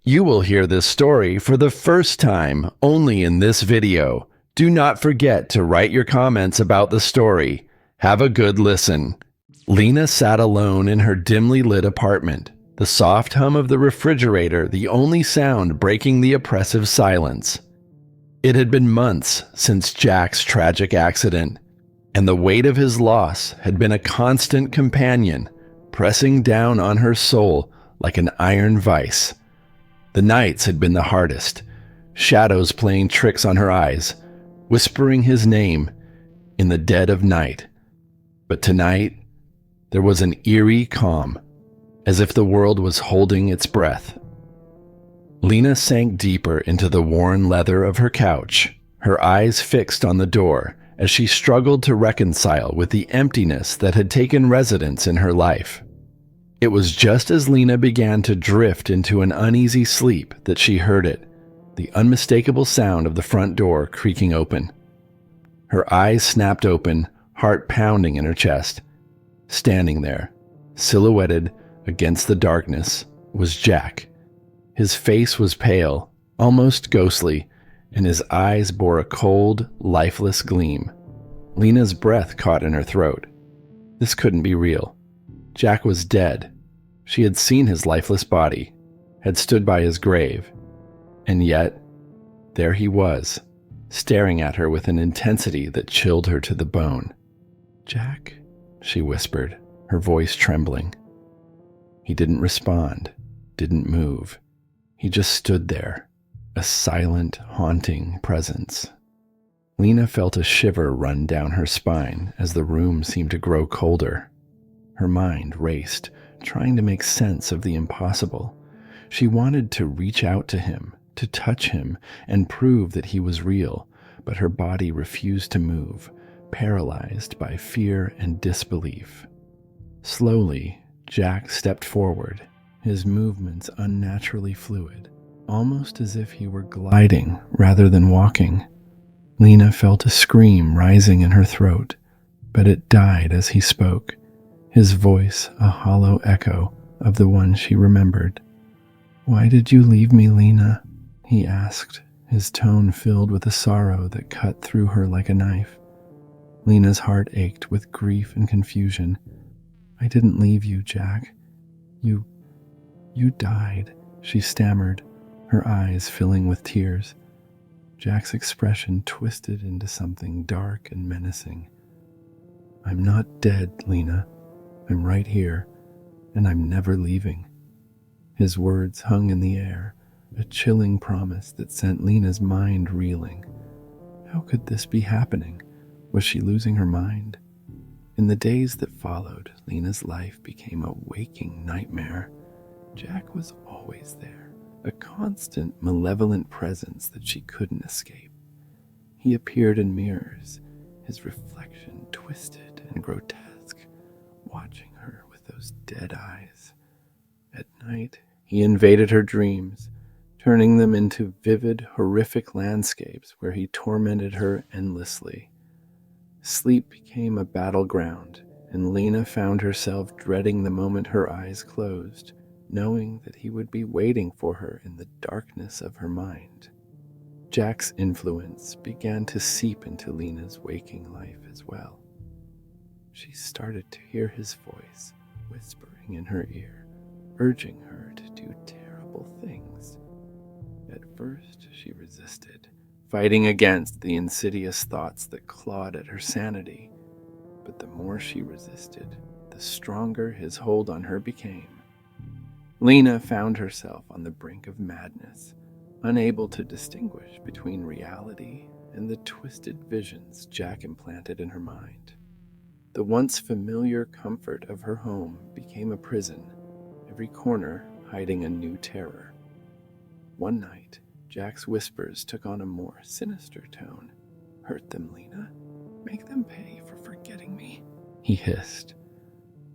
You will hear this story for the first time only in this video. Do not forget to write your comments about the story. Have a good listen. Lena sat alone in her dimly lit apartment, the soft hum of the refrigerator the only sound breaking the oppressive silence. It had been months since Jack's tragic accident, and the weight of his loss had been a constant companion, pressing down on her soul like an iron vice. The nights had been the hardest, shadows playing tricks on her eyes, whispering his name in the dead of night. But tonight, there was an eerie calm, as if the world was holding its breath. Lena sank deeper into the worn leather of her couch, her eyes fixed on the door as she struggled to reconcile with the emptiness that had taken residence in her life. It was just as Lena began to drift into an uneasy sleep that she heard it, the unmistakable sound of the front door creaking open. Her eyes snapped open, heart pounding in her chest. Standing there, silhouetted against the darkness, was Jack. His face was pale, almost ghostly, and his eyes bore a cold, lifeless gleam. Lena's breath caught in her throat. This couldn't be real. Jack was dead. She had seen his lifeless body, had stood by his grave, and yet, there he was, staring at her with an intensity that chilled her to the bone. "Jack," she whispered, her voice trembling. He didn't respond, didn't move. He just stood there, a silent, haunting presence. Lena felt a shiver run down her spine as the room seemed to grow colder. Her mind raced, trying to make sense of the impossible. She wanted to reach out to him, to touch him, and prove that he was real, but her body refused to move, paralyzed by fear and disbelief. Slowly, Jack stepped forward, his movements unnaturally fluid, almost as if he were gliding rather than walking. Lena felt a scream rising in her throat, but it died as he spoke, his voice a hollow echo of the one she remembered. "Why did you leave me, Lena?" he asked, his tone filled with a sorrow that cut through her like a knife. Lena's heart ached with grief and confusion. "I didn't leave you, Jack. You died," she stammered, her eyes filling with tears. Jack's expression twisted into something dark and menacing. "I'm not dead, Lena. I'm right here, and I'm never leaving." His words hung in the air, a chilling promise that sent Lena's mind reeling. How could this be happening? Was she losing her mind? In the days that followed, Lena's life became a waking nightmare. Jack was always there, a constant, malevolent presence that she couldn't escape. He appeared in mirrors, his reflection twisted and grotesque, watching her with those dead eyes. At night, he invaded her dreams, turning them into vivid, horrific landscapes where he tormented her endlessly. Sleep became a battleground, and Lena found herself dreading the moment her eyes closed, knowing that he would be waiting for her in the darkness of her mind. Jack's influence began to seep into Lena's waking life as well. She started to hear his voice whispering in her ear, urging her to do terrible things. At first, she resisted, fighting against the insidious thoughts that clawed at her sanity. But the more she resisted, the stronger his hold on her became. Lena found herself on the brink of madness, unable to distinguish between reality and the twisted visions Jack implanted in her mind. The once familiar comfort of her home became a prison, every corner hiding a new terror. One night, Jack's whispers took on a more sinister tone. "Hurt them, Lena. Make them pay for forgetting me," he hissed.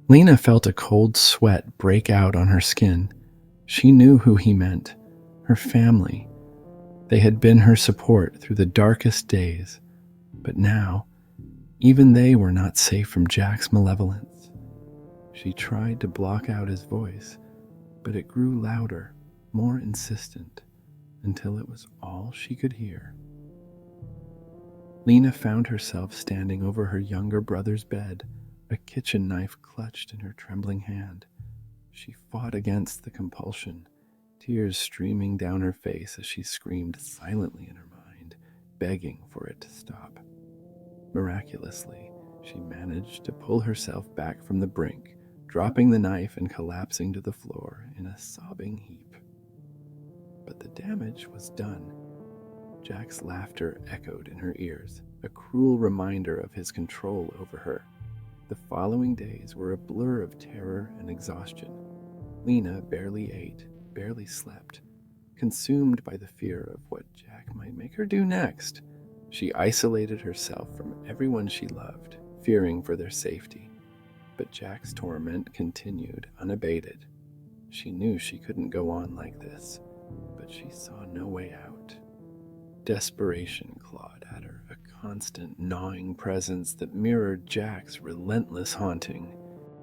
Lena felt a cold sweat break out on her skin. She knew who he meant, her family. They had been her support through the darkest days, but now, even they were not safe from Jack's malevolence. She tried to block out his voice, but it grew louder, more insistent, until it was all she could hear. Lena found herself standing over her younger brother's bed, a kitchen knife clutched in her trembling hand. She fought against the compulsion, tears streaming down her face as she screamed silently in her mind, begging for it to stop. Miraculously, she managed to pull herself back from the brink, dropping the knife and collapsing to the floor in a sobbing heap. But the damage was done. Jack's laughter echoed in her ears, a cruel reminder of his control over her. The following days were a blur of terror and exhaustion. Lena barely ate, barely slept, consumed by the fear of what Jack might make her do next. She isolated herself from everyone she loved, fearing for their safety. But Jack's torment continued unabated. She knew she couldn't go on like this, but she saw no way out. Desperation clawed at her, a constant gnawing presence that mirrored Jack's relentless haunting.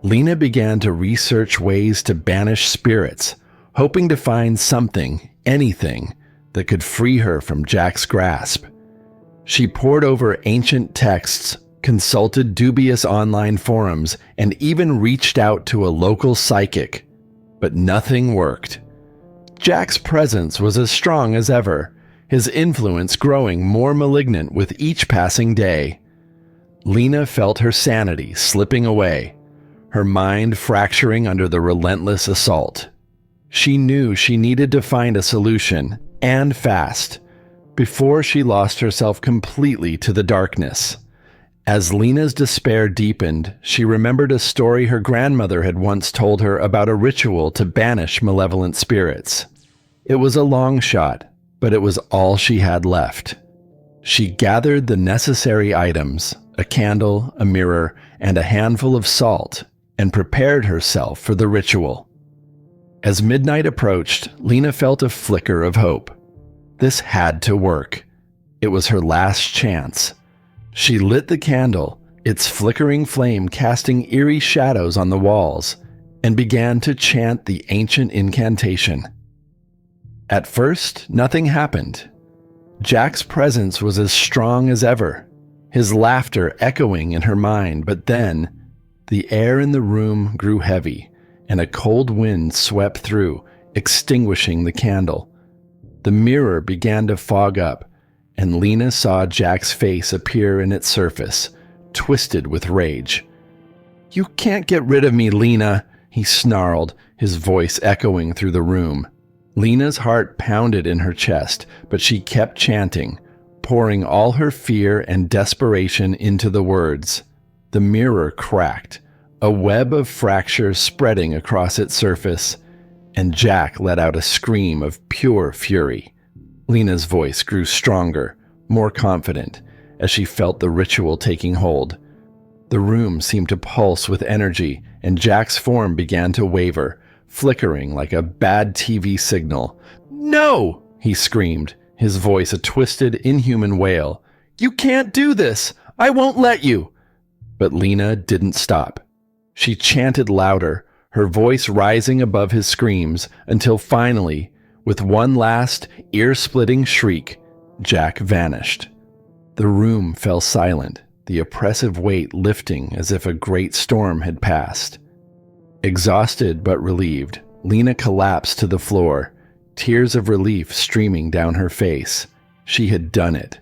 Lena began to research ways to banish spirits, hoping to find something, anything, that could free her from Jack's grasp. She pored over ancient texts, consulted dubious online forums, and even reached out to a local psychic. But nothing worked. Jack's presence was as strong as ever, his influence growing more malignant with each passing day. Lena felt her sanity slipping away, her mind fracturing under the relentless assault. She knew she needed to find a solution, and fast, before she lost herself completely to the darkness. As Lena's despair deepened, she remembered a story her grandmother had once told her about a ritual to banish malevolent spirits. It was a long shot, but it was all she had left. She gathered the necessary items, a candle, a mirror, and a handful of salt, and prepared herself for the ritual. As midnight approached, Lena felt a flicker of hope. This had to work. It was her last chance. She lit the candle, its flickering flame casting eerie shadows on the walls, and began to chant the ancient incantation. At first, nothing happened. Jack's presence was as strong as ever, his laughter echoing in her mind, but then, the air in the room grew heavy, and a cold wind swept through, extinguishing the candle. The mirror began to fog up, and Lena saw Jack's face appear in its surface, twisted with rage. "You can't get rid of me, Lena," he snarled, his voice echoing through the room. Lena's heart pounded in her chest, but she kept chanting, pouring all her fear and desperation into the words. The mirror cracked, a web of fractures spreading across its surface, and Jack let out a scream of pure fury. Lena's voice grew stronger, more confident, as she felt the ritual taking hold. The room seemed to pulse with energy, and Jack's form began to waver, flickering like a bad TV signal. "No!" he screamed, his voice a twisted, inhuman wail. "You can't do this! I won't let you!" But Lena didn't stop. She chanted louder, her voice rising above his screams, until finally, with one last, ear-splitting shriek, Jack vanished. The room fell silent, the oppressive weight lifting as if a great storm had passed. Exhausted but relieved, Lena collapsed to the floor, tears of relief streaming down her face. She had done it.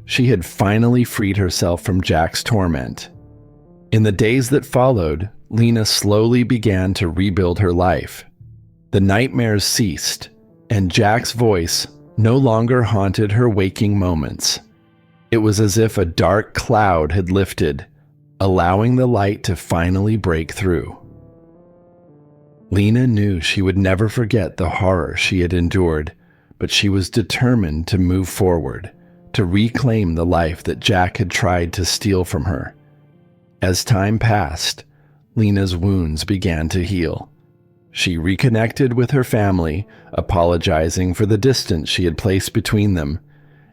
She had finally freed herself from Jack's torment. In the days that followed, Lena slowly began to rebuild her life. The nightmares ceased, and Jack's voice no longer haunted her waking moments. It was as if a dark cloud had lifted, allowing the light to finally break through. Lena knew she would never forget the horror she had endured, but she was determined to move forward, to reclaim the life that Jack had tried to steal from her. As time passed, Lena's wounds began to heal. She reconnected with her family, apologizing for the distance she had placed between them,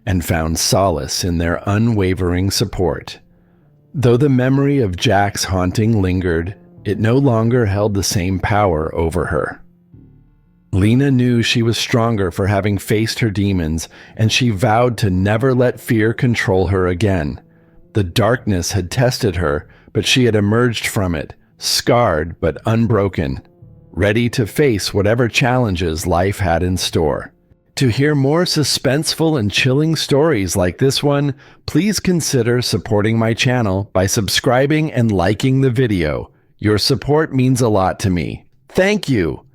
and found solace in their unwavering support. Though the memory of Jack's haunting lingered, it no longer held the same power over her. Lena knew she was stronger for having faced her demons, and she vowed to never let fear control her again. The darkness had tested her, but she had emerged from it, scarred but unbroken, ready to face whatever challenges life had in store. To hear more suspenseful and chilling stories like this one, please consider supporting my channel by subscribing and liking the video. Your support means a lot to me. Thank you!